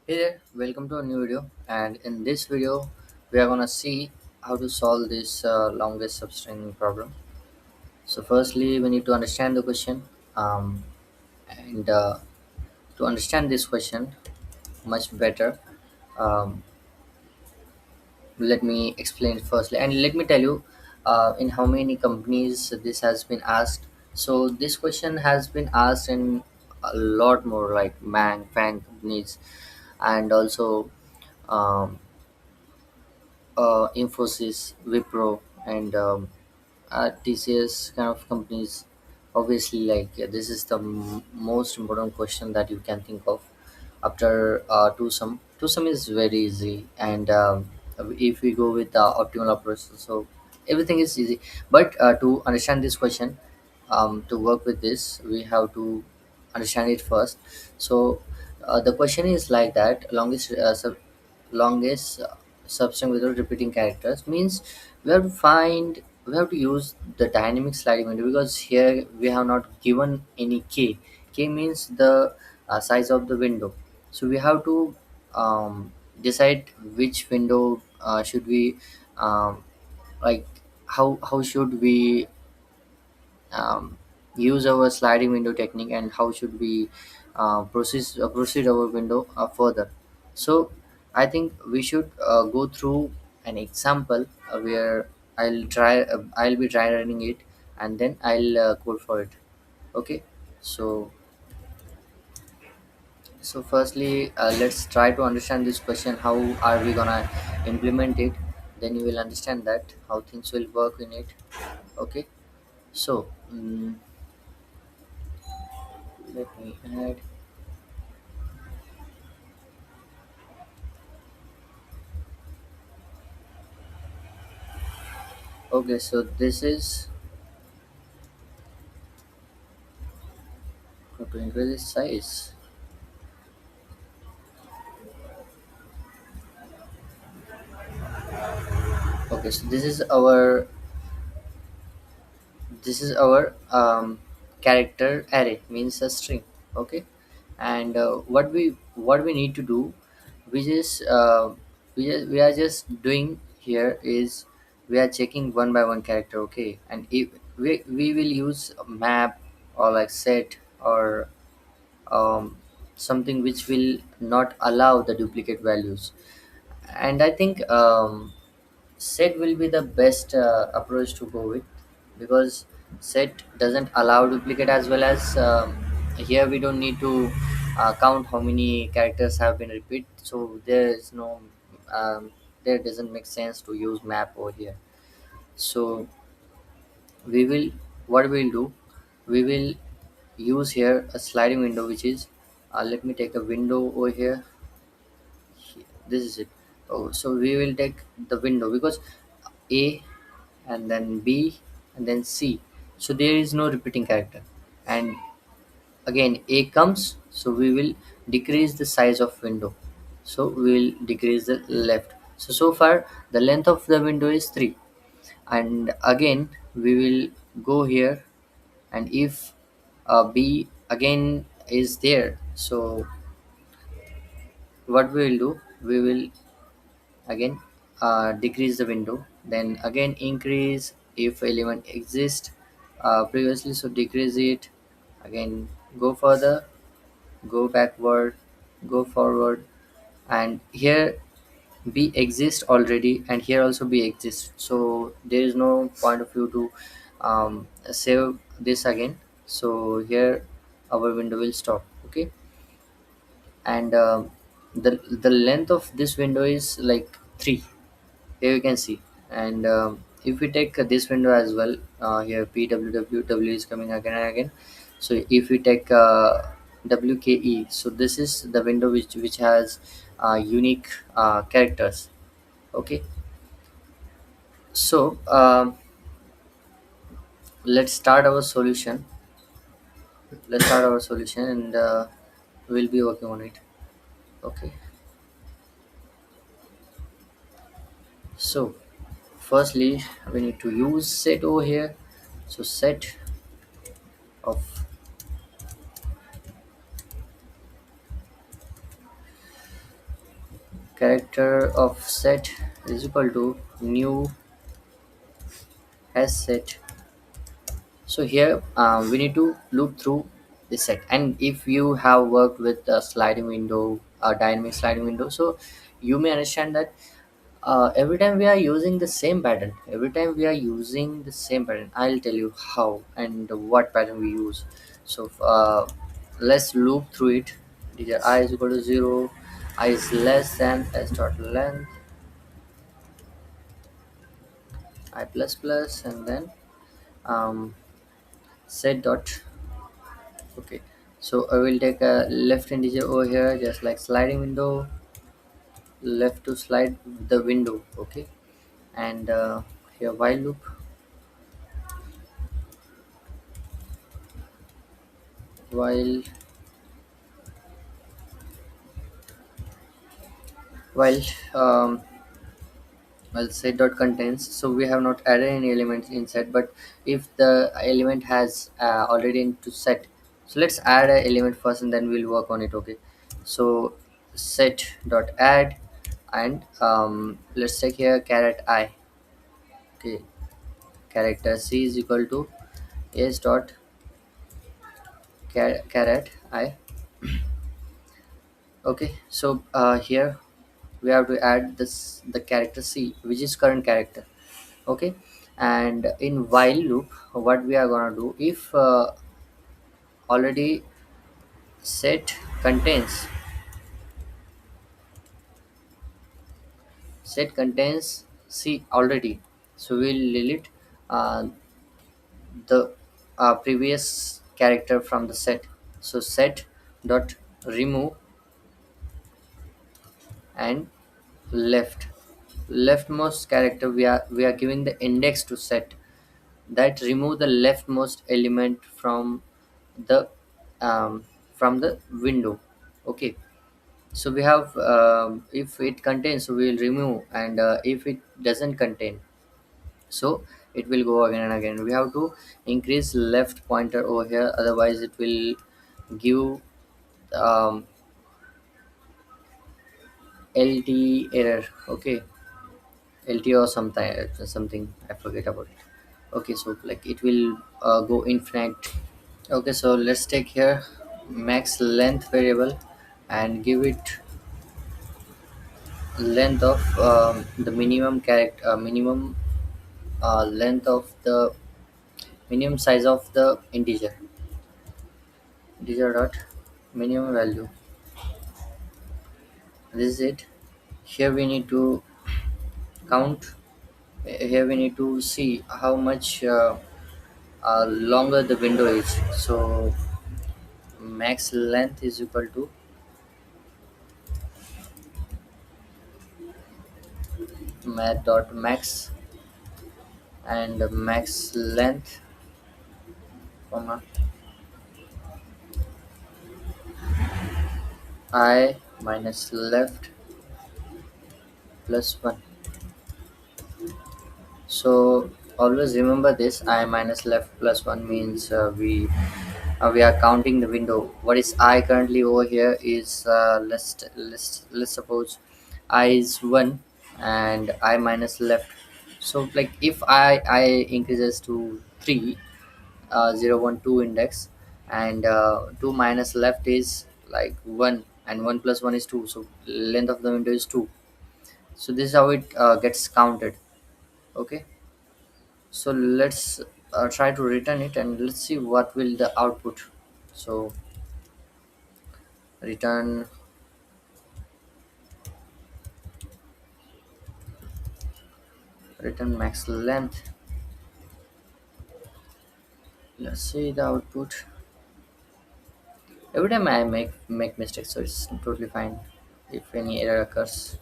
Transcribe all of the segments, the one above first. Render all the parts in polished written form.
Hey there, welcome to a new video. And in this video, we are gonna see how to solve this longest substring problem. So, firstly, we need to understand the question, and to understand this question much better, um, let me explain it firstly, and let me tell you in how many companies this has been asked. So, this question has been asked in a lot more like FAANG companies, and also. Um, Infosys, Wipro, and TCS kind of companies. Obviously, this is the most important question that you can think of after two-sum. Two-sum is very easy, and if we go with the optimal operation, so everything is easy. But to understand this question, to work with this, we have to understand it first. So the question is like that: longest substring without repeating characters means we have to use the dynamic sliding window, because here we have not given any k means the size of the window. So we have to decide which window should we like how should we use our sliding window technique, and how should we proceed our window further. So I think we should go through an example where I'll be try running it, and then I'll code for it. Okay. So so firstly, let's try to understand this question, how are we gonna implement it. Then you will understand that how things will work in it. Okay. So let me add. Okay, so this is going to increase its size. Okay, so this is our character array, means a string. Okay, and what we need to do, we just we are just doing here is we are checking one by one character. Okay, and if we will use a map or like set or something which will not allow the duplicate values. And I think set will be the best approach to go with, because set doesn't allow duplicate, as well as here we don't need to count how many characters have been repeat. So there is no there doesn't make sense to use map over here. So we will what we'll do, we will use here a sliding window, which is let me take a window over here. This is it. Oh, so we will take the window, because a and then b and then c, so there is no repeating character. And again a comes, so we will decrease the size of window, so we will decrease the left. So far the length of the window is 3. And again we will go here, and if b again is there, so what we will do, we will again decrease the window, then again increase if element exists previously, so decrease it, again go further, go backward, go forward. And here b exists already, and here also b exists, so there is no point of view to save this again. So here our window will stop. Okay. And the length of this window is like 3. Here you can see. And if we take this window as well, here pww is coming again and again. So if we take wke, so this is the window which has unique characters. Okay. So let's start our solution. And we'll be working on it. Okay. So firstly we need to use set over here. So set of character of set is equal to new has set. So here we need to loop through the set, and if you have worked with a sliding window, a dynamic sliding window, so you may understand that every time we are using the same pattern, I'll tell you how and what pattern we use. So let's loop through it. Integer I is equal to 0, I is less than s dot length, I plus plus, and then um, set dot. Okay, so I will take a left integer over here, just like sliding window, left to slide the window. Okay, and here while loop, while while um, set dot contains. So we have not added any elements in set, but if the element has already into set, so let's add an element first and then we'll work on it. Okay, so set dot add, and let's take here caret I. Okay, character c is equal to s dot caret I. Okay, so here we have to add this the character c, which is current character. Okay, and in while loop, what we are gonna do, if already set contains c already, so we'll delete uh, the previous character from the set. So set dot remove, and leftmost character, we are giving the index to set, that remove the leftmost element the from the window. Okay, so we have if it contains, so we will remove, and if it doesn't contain, so it will go again and again. We have to increase left pointer over here, otherwise it will give um, lt error. Okay, lt or something I forget about it. Okay, so like it will go infinite. Okay, so let's take here max length variable and give it length of the minimum character, length of the minimum size of the integer dot minimum value. This is it. Here we need to count. Here we need to see how much longer the window is. So max length is equal to math dot max and max length, comma I minus left plus 1. So always remember this, I minus left plus 1 means we are counting the window. What is I currently over here is let's suppose I is 1 and I minus left. So like if I increases to 3, 0 1 2 index, and 2 minus left is like 1, and 1 plus 1 is 2, so length of the window is 2. So this is how it gets counted. Okay, so let's try to return it and let's see what will the output. So return return max length. Let's see the output. Every time I make mistakes, so it's totally fine. If any error occurs,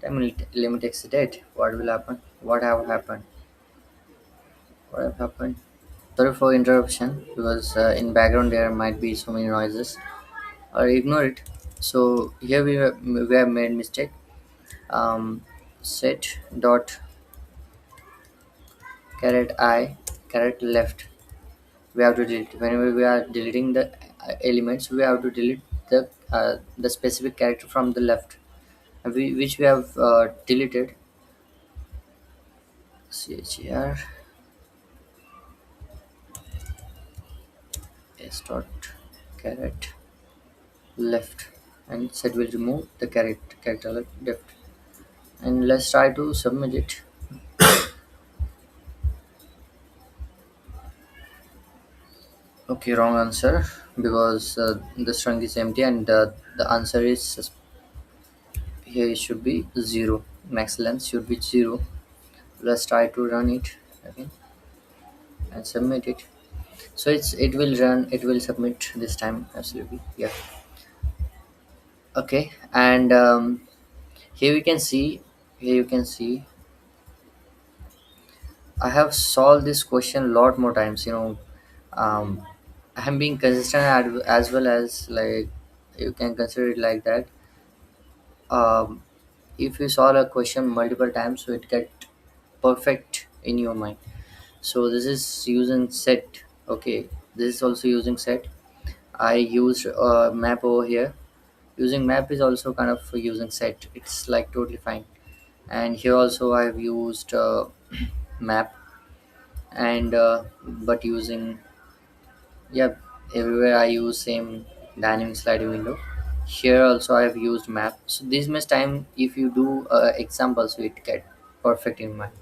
time limit exceeded, what will happen, what have happened. Sorry for interruption, because in background there might be so many noises, or ignore it. So here we have made mistake. Set dot caret I caret left, we have to delete. Whenever we are deleting the elements, we have to delete the the specific character from the left, which we have deleted. Chr s dot caret left, and set will remove the character left, and let's try to submit it. Okay, wrong answer, because the string is empty, and the answer is here it should be 0. Max length should be 0. Let's try to run it again and submit it. So it will run, it will submit this time, absolutely, yeah. Okay, and here we can see, here you can see I have solved this question a lot more times, um, I'm being consistent as well as, like, you can consider it like that. um, if you solve a question multiple times, so it get perfect in your mind. So this is using set. Okay, this is also using set. I used map over here. Using map is also kind of using set, it's like totally fine. And here also I've used map, and but using, yeah, everywhere I use same dynamic sliding window. Here also I have used map. So this much time, if you do examples, so it get perfect in mind.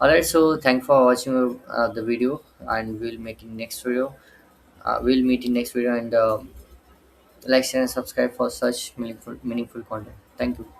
All right, so thank for watching the video, and we'll make in next video. We'll meet in next video, and like, share, and subscribe for such meaningful content. Thank you.